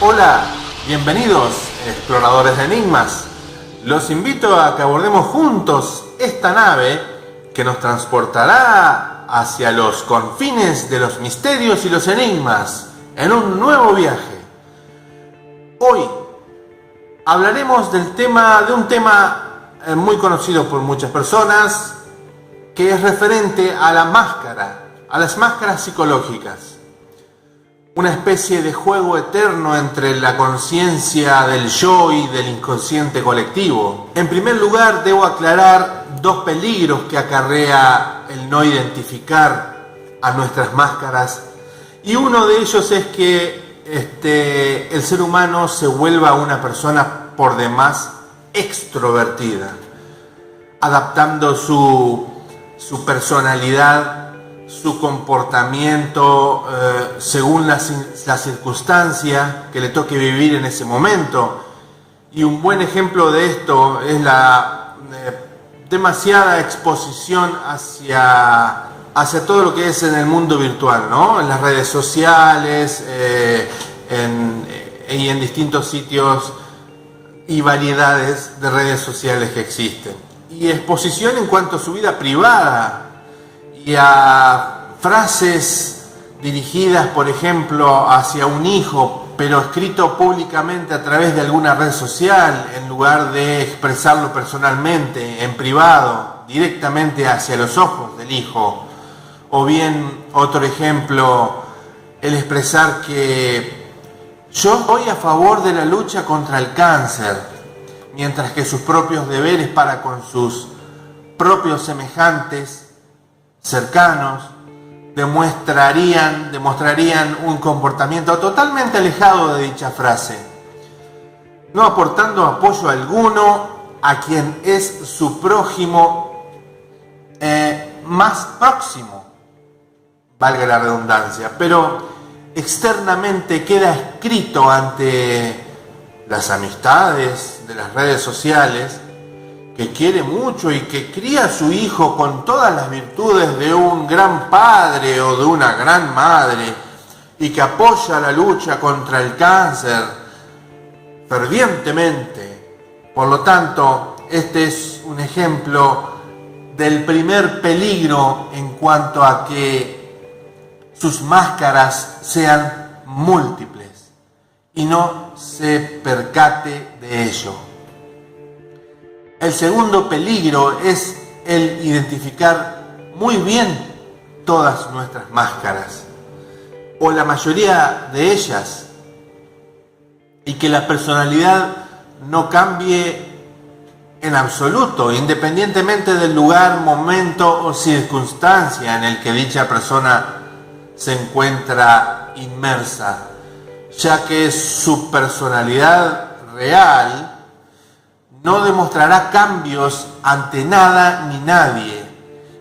Hola, bienvenidos, exploradores de enigmas. Los invito a que abordemos juntos esta nave que nos transportará hacia los confines de los misterios y los enigmas en un nuevo viaje. Hoy hablaremos de un tema muy conocido por muchas personas, que es referente a la máscara, a las máscaras psicológicas. Una especie de juego eterno entre la conciencia del yo y del inconsciente colectivo. En primer lugar, debo aclarar dos peligros que acarrea el no identificar a nuestras máscaras. Y uno de ellos es que el ser humano se vuelva una persona por demás extrovertida, adaptando su personalidad, su comportamiento según la circunstancia que le toque vivir en ese momento. Y un buen ejemplo de esto es la demasiada exposición hacia todo lo que es en el mundo virtual, ¿no? En las redes sociales y en distintos sitios y variedades de redes sociales que existen. Y exposición en cuanto a su vida privada y a frases dirigidas, por ejemplo, hacia un hijo, pero escrito públicamente a través de alguna red social, en lugar de expresarlo personalmente, en privado, directamente hacia los ojos del hijo. O bien, otro ejemplo, el expresar que yo estoy a favor de la lucha contra el cáncer, mientras que sus propios deberes para con sus propios semejantes cercanos demostrarían un comportamiento totalmente alejado de dicha frase, no aportando apoyo alguno a quien es su prójimo más próximo, valga la redundancia, pero externamente queda escrito ante las amistades de las redes sociales que quiere mucho y que cría a su hijo con todas las virtudes de un gran padre o de una gran madre y que apoya la lucha contra el cáncer fervientemente. Por lo tanto, este es un ejemplo del primer peligro en cuanto a que sus máscaras sean múltiples y no se percate de ello. El segundo peligro es el identificar muy bien todas nuestras máscaras, o la mayoría de ellas, y que la personalidad no cambie en absoluto, independientemente del lugar, momento o circunstancia en el que dicha persona se encuentra inmersa, ya que su personalidad real no demostrará cambios ante nada ni nadie.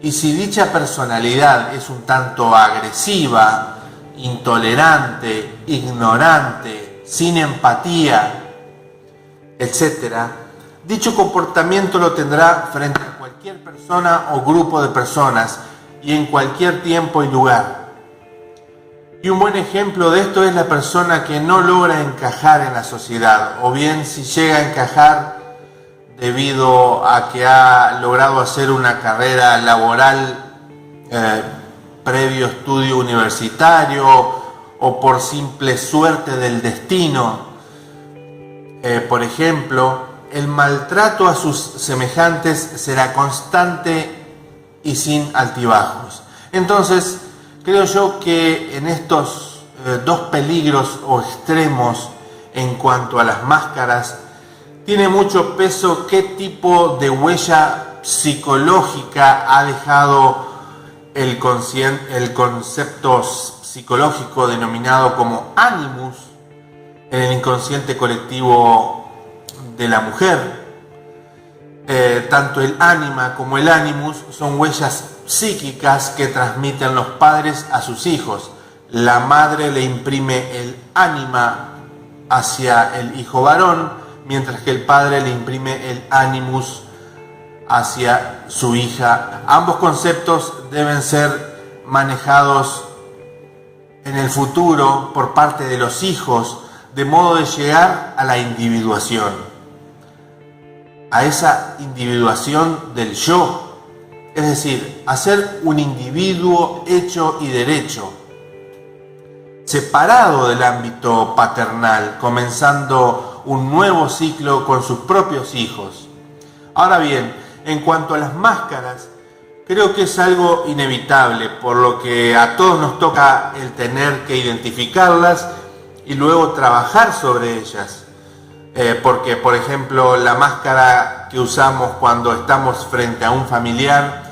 Y si dicha personalidad es un tanto agresiva, intolerante, ignorante, sin empatía, etc., dicho comportamiento lo tendrá frente a cualquier persona o grupo de personas y en cualquier tiempo y lugar. Y un buen ejemplo de esto es la persona que no logra encajar en la sociedad, o bien si llega a encajar debido a que ha logrado hacer una carrera laboral previo estudio universitario o por simple suerte del destino. Por ejemplo, el maltrato a sus semejantes será constante y sin altibajos. Entonces, creo yo que en estos dos peligros o extremos en cuanto a las máscaras, tiene mucho peso qué tipo de huella psicológica ha dejado el concepto psicológico denominado como animus en el inconsciente colectivo de la mujer. Tanto el ánima como el animus son huellas psíquicas que transmiten los padres a sus hijos. La madre le imprime el ánima hacia el hijo varón, mientras que el padre le imprime el animus hacia su hija. Ambos conceptos deben ser manejados en el futuro por parte de los hijos de modo de llegar a la individuación, a esa individuación del yo, es decir, a ser un individuo hecho y derecho, separado del ámbito paternal, comenzando un nuevo ciclo con sus propios hijos. Ahora bien, en cuanto a las máscaras, creo que es algo inevitable, por lo que a todos nos toca el tener que identificarlas y luego trabajar sobre ellas. Porque, por ejemplo, la máscara que usamos cuando estamos frente a un familiar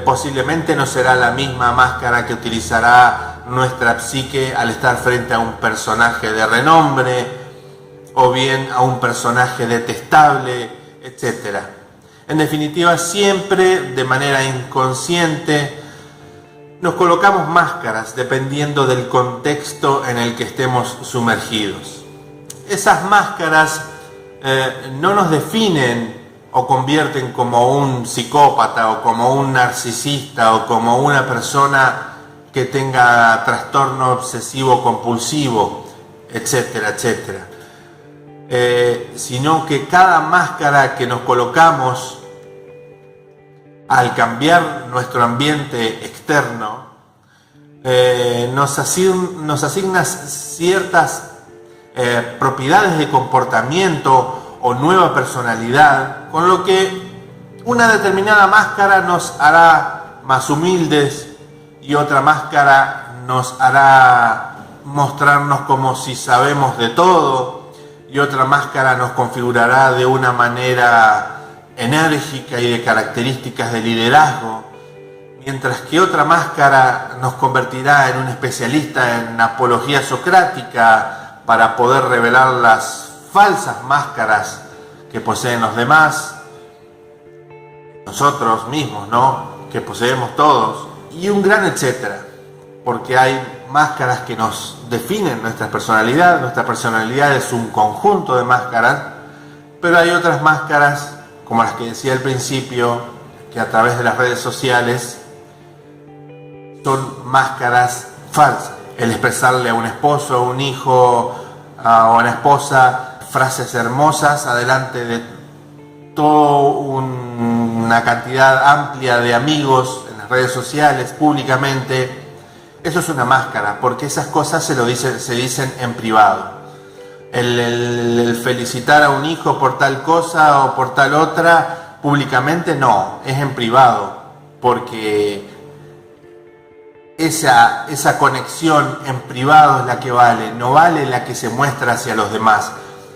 posiblemente no será la misma máscara que utilizará nuestra psique al estar frente a un personaje de renombre o bien a un personaje detestable, etc. En definitiva, siempre de manera inconsciente nos colocamos máscaras dependiendo del contexto en el que estemos sumergidos. Esas máscaras no nos definen o convierten como un psicópata o como un narcisista o como una persona que tenga trastorno obsesivo compulsivo, etcétera, etcétera. Sino que cada máscara que nos colocamos al cambiar nuestro ambiente externo nos asigna ciertas propiedades de comportamiento o nueva personalidad, con lo que una determinada máscara nos hará más humildes y otra máscara nos hará mostrarnos como si sabemos de todo y otra máscara nos configurará de una manera enérgica y de características de liderazgo, mientras que otra máscara nos convertirá en un especialista en apología socrática para poder revelar las falsas máscaras que poseen los demás, nosotros mismos, ¿no?, que poseemos todos, y un gran etcétera, porque hay máscaras que nos definen nuestra personalidad es un conjunto de máscaras, pero hay otras máscaras, como las que decía al principio, que a través de las redes sociales son máscaras falsas. El expresarle a un esposo, a un hijo, a una esposa frases hermosas adelante de toda una cantidad amplia de amigos en las redes sociales, públicamente, eso es una máscara, porque esas cosas se dicen en privado. El felicitar a un hijo por tal cosa o por tal otra públicamente no, es en privado, porque esa conexión en privado es la que vale, no vale la que se muestra hacia los demás.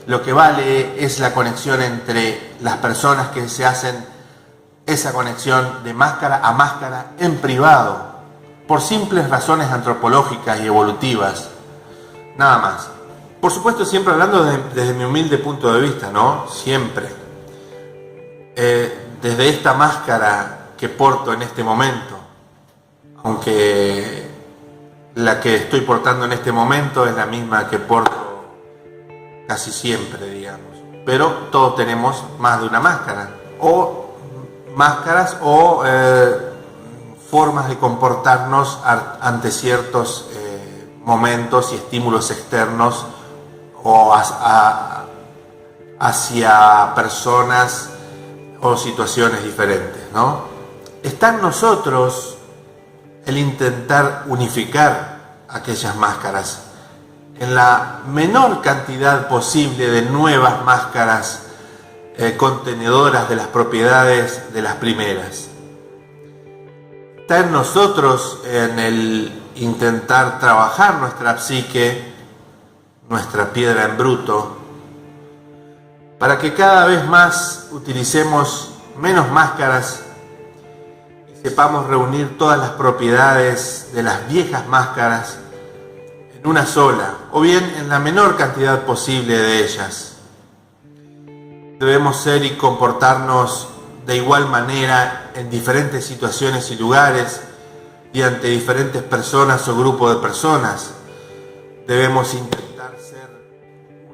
Lo que vale es la conexión entre las personas que se hacen esa conexión de máscara a máscara en privado, por simples razones antropológicas y evolutivas, nada más. Por supuesto, siempre hablando desde mi humilde punto de vista, ¿no? Siempre. Desde esta máscara que porto en este momento, aunque la que estoy portando en este momento es la misma que porto casi siempre, digamos. Pero todos tenemos más de una máscara, o máscaras o formas de comportarnos ante ciertos momentos y estímulos externos o hacia personas o situaciones diferentes, ¿no? Está en nosotros el intentar unificar aquellas máscaras en la menor cantidad posible de nuevas máscaras contenedoras de las propiedades de las primeras. Está en nosotros en el intentar trabajar nuestra psique, nuestra piedra en bruto, para que cada vez más utilicemos menos máscaras y sepamos reunir todas las propiedades de las viejas máscaras en una sola, o bien en la menor cantidad posible de ellas. Debemos ser y comportarnos de igual manera en diferentes situaciones y lugares y ante diferentes personas o grupos de personas. Debemos intentar ser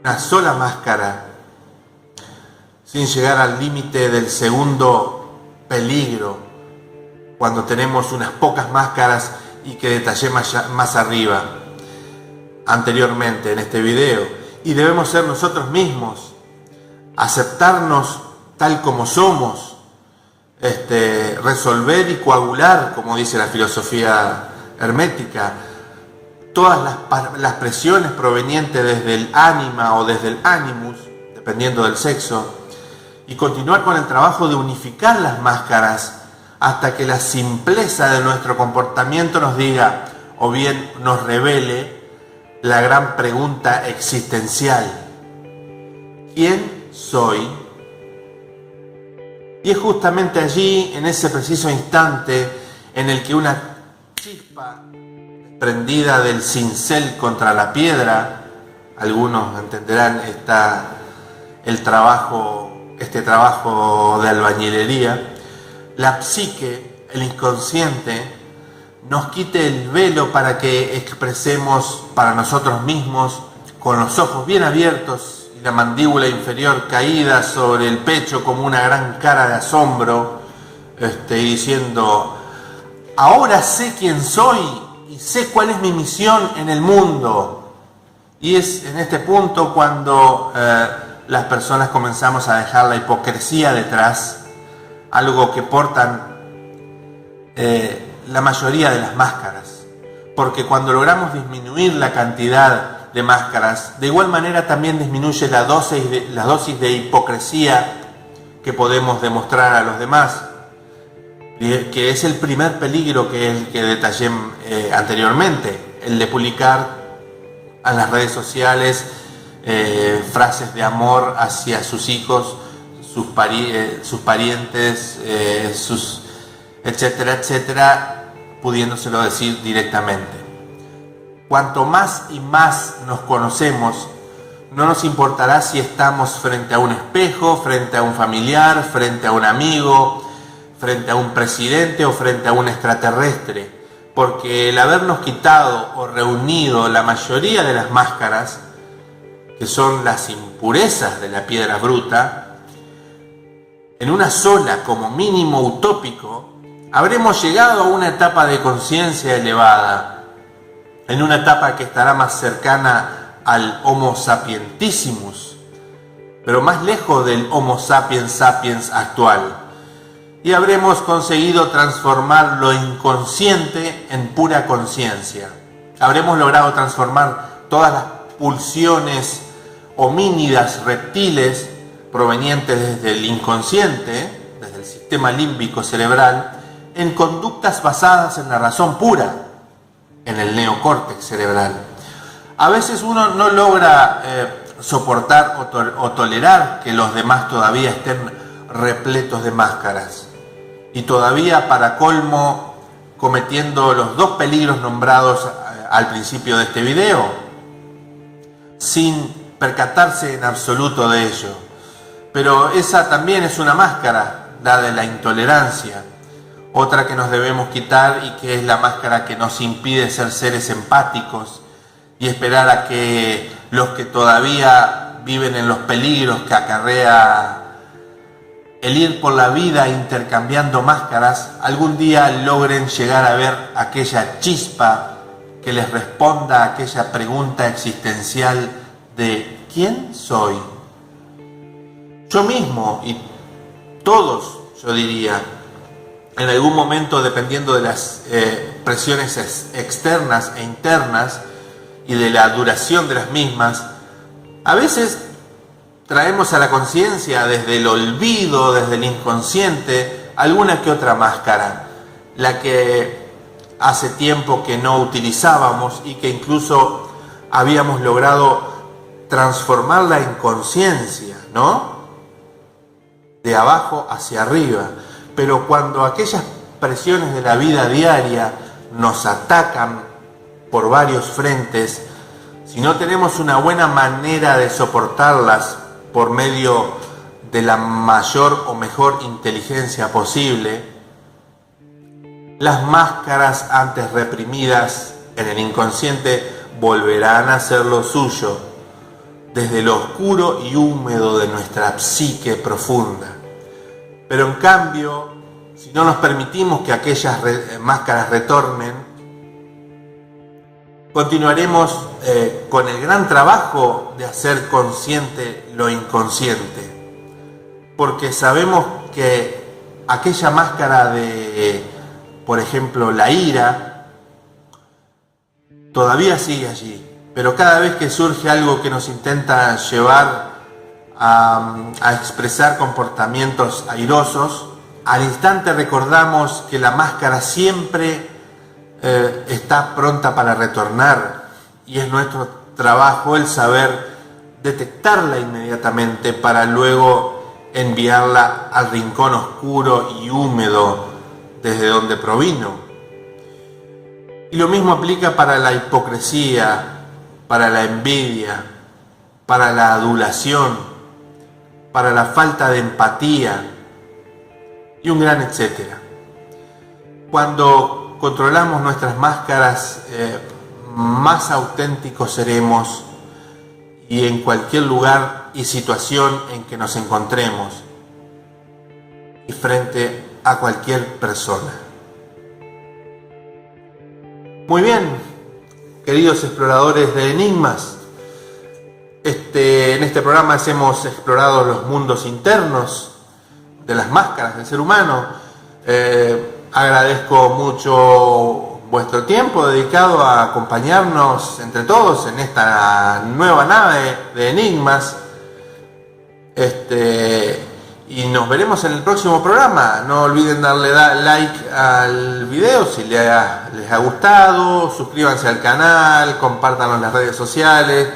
una sola máscara sin llegar al límite del segundo peligro cuando tenemos unas pocas máscaras y que detallé más arriba. anteriormente en este video, y debemos ser nosotros mismos, aceptarnos tal como somos, resolver y coagular, como dice la filosofía hermética, todas las presiones provenientes desde el ánima o desde el animus, dependiendo del sexo, y continuar con el trabajo de unificar las máscaras hasta que la simpleza de nuestro comportamiento nos diga, o bien nos revele, la gran pregunta existencial: ¿quién soy? Y es justamente allí, en ese preciso instante, en el que una chispa prendida del cincel contra la piedra, algunos entenderán este trabajo de albañilería, la psique, el inconsciente, nos quite el velo para que expresemos para nosotros mismos, con los ojos bien abiertos y la mandíbula inferior caída sobre el pecho como una gran cara de asombro, diciendo: ahora sé quién soy y sé cuál es mi misión en el mundo. Y es en este punto cuando las personas comenzamos a dejar la hipocresía detrás, algo que portan la mayoría de las máscaras, porque cuando logramos disminuir la cantidad de máscaras, de igual manera también disminuye la dosis de hipocresía que podemos demostrar a los demás, que es el primer peligro que detallé anteriormente, el de publicar en las redes sociales frases de amor hacia sus hijos, sus parientes, etcétera, etcétera, pudiéndoselo decir directamente. Cuanto más y más nos conocemos, no nos importará si estamos frente a un espejo, frente a un familiar, frente a un amigo, frente a un presidente o frente a un extraterrestre, porque el habernos quitado o reunido la mayoría de las máscaras, que son las impurezas de la piedra bruta, en una sola, como mínimo utópico, habremos llegado a una etapa de conciencia elevada, en una etapa que estará más cercana al Homo sapientissimus, pero más lejos del Homo sapiens sapiens actual. Y habremos conseguido transformar lo inconsciente en pura conciencia. Habremos logrado transformar todas las pulsiones homínidas reptiles provenientes desde el inconsciente, desde el sistema límbico cerebral, en conductas basadas en la razón pura, en el neocórtex cerebral. A veces uno no logra soportar o tolerar que los demás todavía estén repletos de máscaras, y todavía, para colmo, cometiendo los dos peligros nombrados al principio de este video, sin percatarse en absoluto de ello. Pero esa también es una máscara, la de la intolerancia, otra que nos debemos quitar, y que es la máscara que nos impide ser seres empáticos y esperar a que los que todavía viven en los peligros que acarrea el ir por la vida intercambiando máscaras, algún día logren llegar a ver aquella chispa que les responda a aquella pregunta existencial de ¿quién soy? Yo mismo y todos, yo diría, en algún momento, dependiendo de las presiones externas e internas y de la duración de las mismas, a veces traemos a la conciencia desde el olvido, desde el inconsciente, alguna que otra máscara, la que hace tiempo que no utilizábamos y que incluso habíamos logrado transformarla en conciencia, ¿no? De abajo hacia arriba. Pero cuando aquellas presiones de la vida diaria nos atacan por varios frentes, si no tenemos una buena manera de soportarlas por medio de la mayor o mejor inteligencia posible, las máscaras antes reprimidas en el inconsciente volverán a hacer lo suyo desde lo oscuro y húmedo de nuestra psique profunda. Pero en cambio, si no nos permitimos que aquellas máscaras retornen, Continuaremos con el gran trabajo de hacer consciente lo inconsciente, porque sabemos que aquella máscara de, por ejemplo, la ira, todavía sigue allí, pero cada vez que surge algo que nos intenta llevar a expresar comportamientos airosos, al instante recordamos que la máscara siempre está pronta para retornar, y es nuestro trabajo el saber detectarla inmediatamente para luego enviarla al rincón oscuro y húmedo desde donde provino. Y lo mismo aplica para la hipocresía, para la envidia, para la adulación, para la falta de empatía y un gran etcétera. Cuando controlamos nuestras máscaras, más auténticos seremos, y en cualquier lugar y situación en que nos encontremos y frente a cualquier persona. Muy bien, queridos exploradores de enigmas, en este programa hemos explorado los mundos internos de las máscaras del ser humano. Agradezco mucho vuestro tiempo dedicado a acompañarnos entre todos en esta nueva nave de enigmas. Y nos veremos en el próximo programa. No olviden darle like al video si les ha gustado, suscríbanse al canal, compártanlo en las redes sociales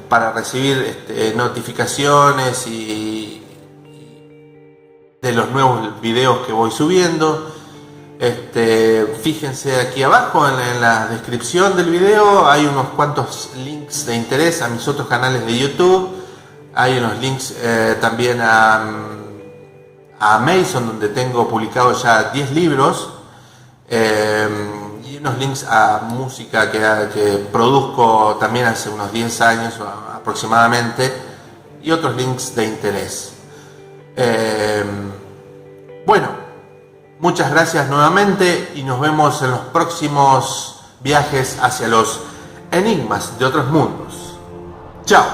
para recibir notificaciones y de los nuevos videos que voy subiendo. Fíjense aquí abajo en la descripción del video, hay unos cuantos links de interés a mis otros canales de YouTube. Hay unos links también a Amazon, donde tengo publicado ya 10 libros, y unos links a música que produzco también hace unos 10 años aproximadamente, y otros links de interés. Bueno, muchas gracias nuevamente y nos vemos en los próximos viajes hacia los enigmas de otros mundos. Chao.